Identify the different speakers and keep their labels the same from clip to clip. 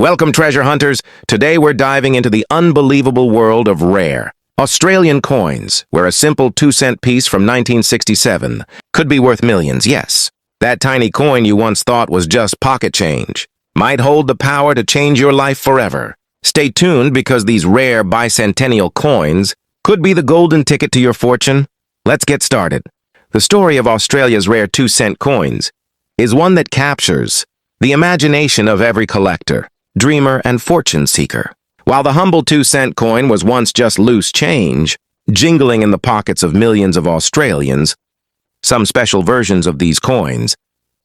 Speaker 1: Welcome, treasure hunters. Today we're diving into the unbelievable world of rare Australian coins, where a simple 2-cent piece from 1967 could be worth millions. Yes, that tiny coin you once thought was just pocket change might hold the power to change your life forever. Stay tuned because these rare bicentennial coins could be the golden ticket to your fortune. Let's get started. The story of Australia's rare 2-cent coins is one that captures the imagination of every collector, dreamer, and fortune seeker. While the humble 2-cent coin was once just loose change, jingling in the pockets of millions of Australians, some special versions of these coins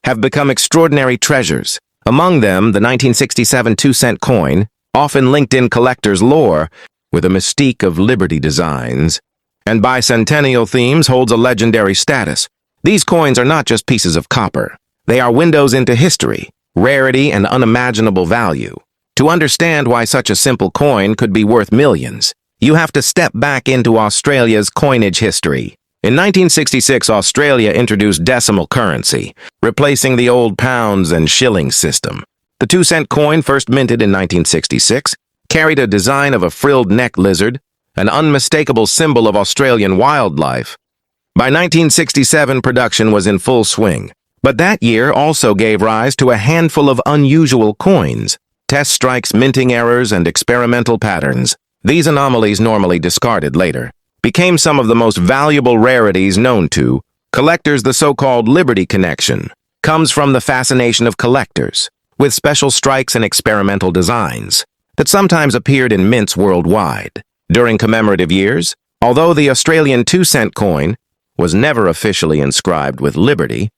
Speaker 1: have become extraordinary treasures. Among them, the 1967 2-cent coin, often linked in collectors' lore with a mystique of Liberty designs and bicentennial themes, holds a legendary status. These coins are not just pieces of copper. They are windows into history, rarity, and unimaginable value. To understand why such a simple coin could be worth millions, you have to step back into Australia's coinage history. In 1966, Australia introduced decimal currency, replacing the old pounds and shillings system. The 2-cent coin, first minted in 1966, carried a design of a frilled neck lizard, an unmistakable symbol of Australian wildlife. By 1967, production was in full swing. But that year also gave rise to a handful of unusual coins, test strikes, minting errors, and experimental patterns. These anomalies, normally discarded later, became some of the most valuable rarities known to collectors. The so-called Liberty connection comes from the fascination of collectors with special strikes and experimental designs that sometimes appeared in mints worldwide. During commemorative years, although the Australian 2-cent coin was never officially inscribed with Liberty,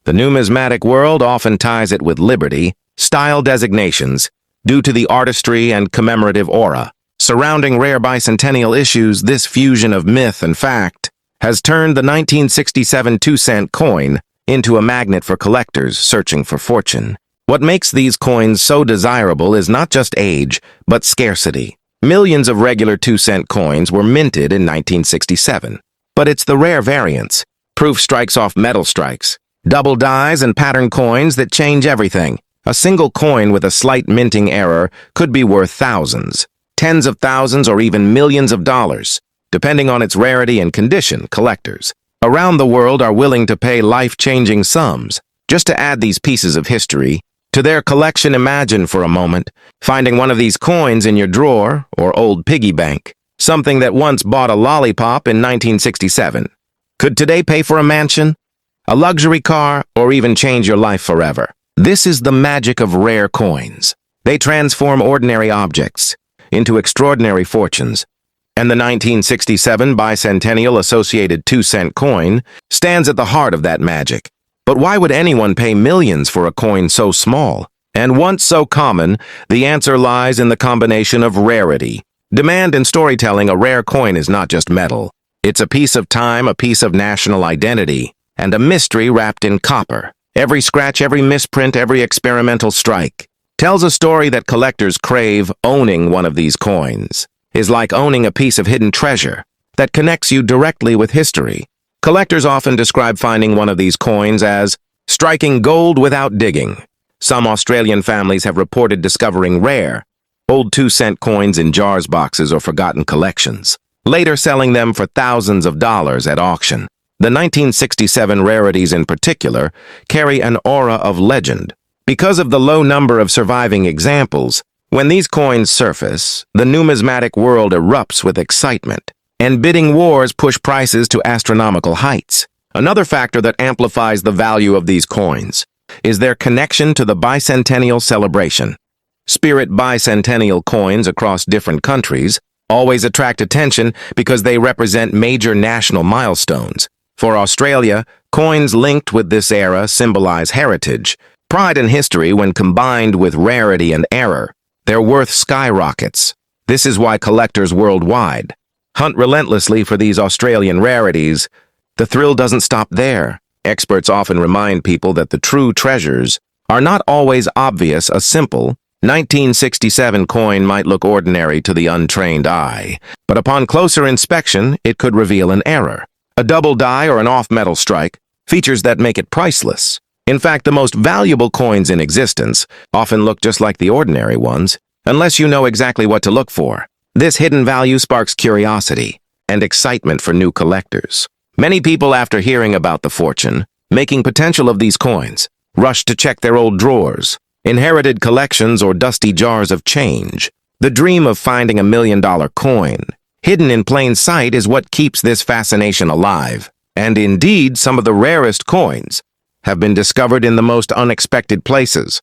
Speaker 1: the numismatic world often ties it with Liberty style designations due to the artistry and commemorative aura surrounding rare bicentennial issues. This fusion of myth and fact has turned the 1967 2-cent coin into a magnet for collectors searching for fortune. What makes these coins so desirable is not just age, but scarcity. Millions of regular 2-cent coins were minted in 1967, but it's the rare variants, proof strikes off metal strikes, double dies, and pattern coins that change everything. A single coin with a slight minting error could be worth thousands, tens of thousands, or even millions of dollars, depending on its rarity and condition. Collectors around the world are willing to pay life-changing sums just to add these pieces of history to their collection. Imagine for a moment finding one of these coins in your drawer or old piggy bank. Something that once bought a lollipop in 1967 could today pay for a mansion, a luxury car, or even change your life forever. This is the magic of rare coins. They transform ordinary objects into extraordinary fortunes, and the 1967 bicentennial associated 2-cent coin stands at the heart of that magic. But why would anyone pay millions for a coin so small and once so common? The answer lies in the combination of rarity, demand, and storytelling. A rare coin is not just metal. It's a piece of time, a piece of national identity, and a mystery wrapped in copper. Every scratch, every misprint, every experimental strike tells a story that collectors crave. Owning one of these coins is like owning a piece of hidden treasure that connects you directly with history. Collectors often describe finding one of these coins as striking gold without digging. Some Australian families have reported discovering rare, old 2-cent coins in jars, boxes, or forgotten collections, later selling them for thousands of dollars at auction. The 1967 rarities in particular carry an aura of legend. Because of the low number of surviving examples, when these coins surface, the numismatic world erupts with excitement, and bidding wars push prices to astronomical heights. Another factor that amplifies the value of these coins is their connection to the bicentennial celebration. Spirit bicentennial coins across different countries always attract attention because they represent major national milestones. For Australia, coins linked with this era symbolize heritage, pride, and history. When combined with rarity and error, their worth skyrockets. This is why collectors worldwide hunt relentlessly for these Australian rarities. The thrill doesn't stop there. Experts often remind people that the true treasures are not always obvious. A simple 1967 coin might look ordinary to the untrained eye, but upon closer inspection, it could reveal an error, a double die, or an off-metal strike, features that make it priceless. In fact, the most valuable coins in existence often look just like the ordinary ones, unless you know exactly what to look for. This hidden value sparks curiosity and excitement for new collectors. Many people, after hearing about the fortune-making potential of these coins, rush to check their old drawers, inherited collections, or dusty jars of change. The dream of finding a $1 million coin, hidden in plain sight, is what keeps this fascination alive. And indeed, some of the rarest coins have been discovered in the most unexpected places.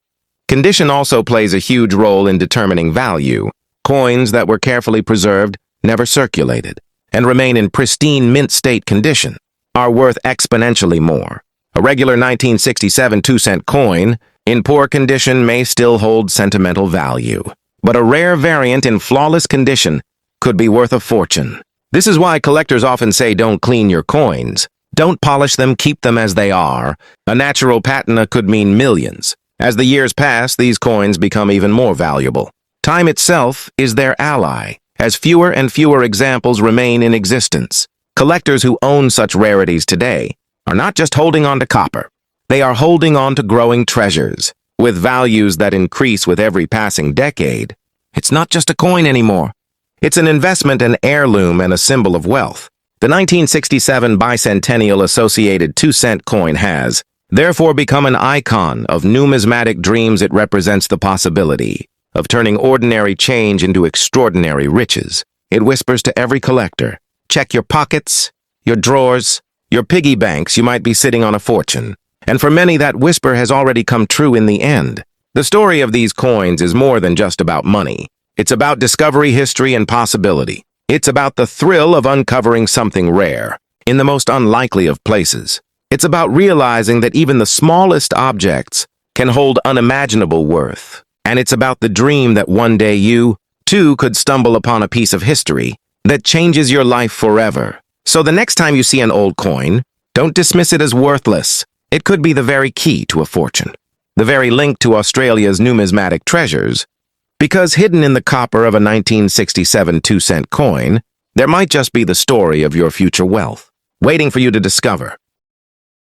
Speaker 1: Condition also plays a huge role in determining value. Coins that were carefully preserved, never circulated, and remain in pristine mint state condition are worth exponentially more. A regular 1967 2-cent coin in poor condition may still hold sentimental value, but a rare variant in flawless condition could be worth a fortune. This is why collectors often say don't clean your coins. Don't polish them, keep them as they are. A natural patina could mean millions. As the years pass, these coins become even more valuable. Time itself is their ally, as fewer and fewer examples remain in existence. Collectors who own such rarities today are not just holding on to copper. They are holding on to growing treasures, with values that increase with every passing decade. It's not just a coin anymore. It's an investment, an heirloom, and a symbol of wealth. The 1967 bicentennial associated 2-cent coin has, therefore, become an icon of numismatic dreams. It represents the possibility of turning ordinary change into extraordinary riches. It whispers to every collector, check your pockets, your drawers, your piggy banks. You might be sitting on a fortune. And for many, that whisper has already come true in the end. The story of these coins is more than just about money. It's about discovery, history, and possibility. It's about the thrill of uncovering something rare in the most unlikely of places. It's about realizing that even the smallest objects can hold unimaginable worth. And it's about the dream that one day you, too, could stumble upon a piece of history that changes your life forever. So the next time you see an old coin, don't dismiss it as worthless. It could be the very key to a fortune, the very link to Australia's numismatic treasures. Because hidden in the copper of a 1967 2-cent coin, there might just be the story of your future wealth, waiting for you to discover.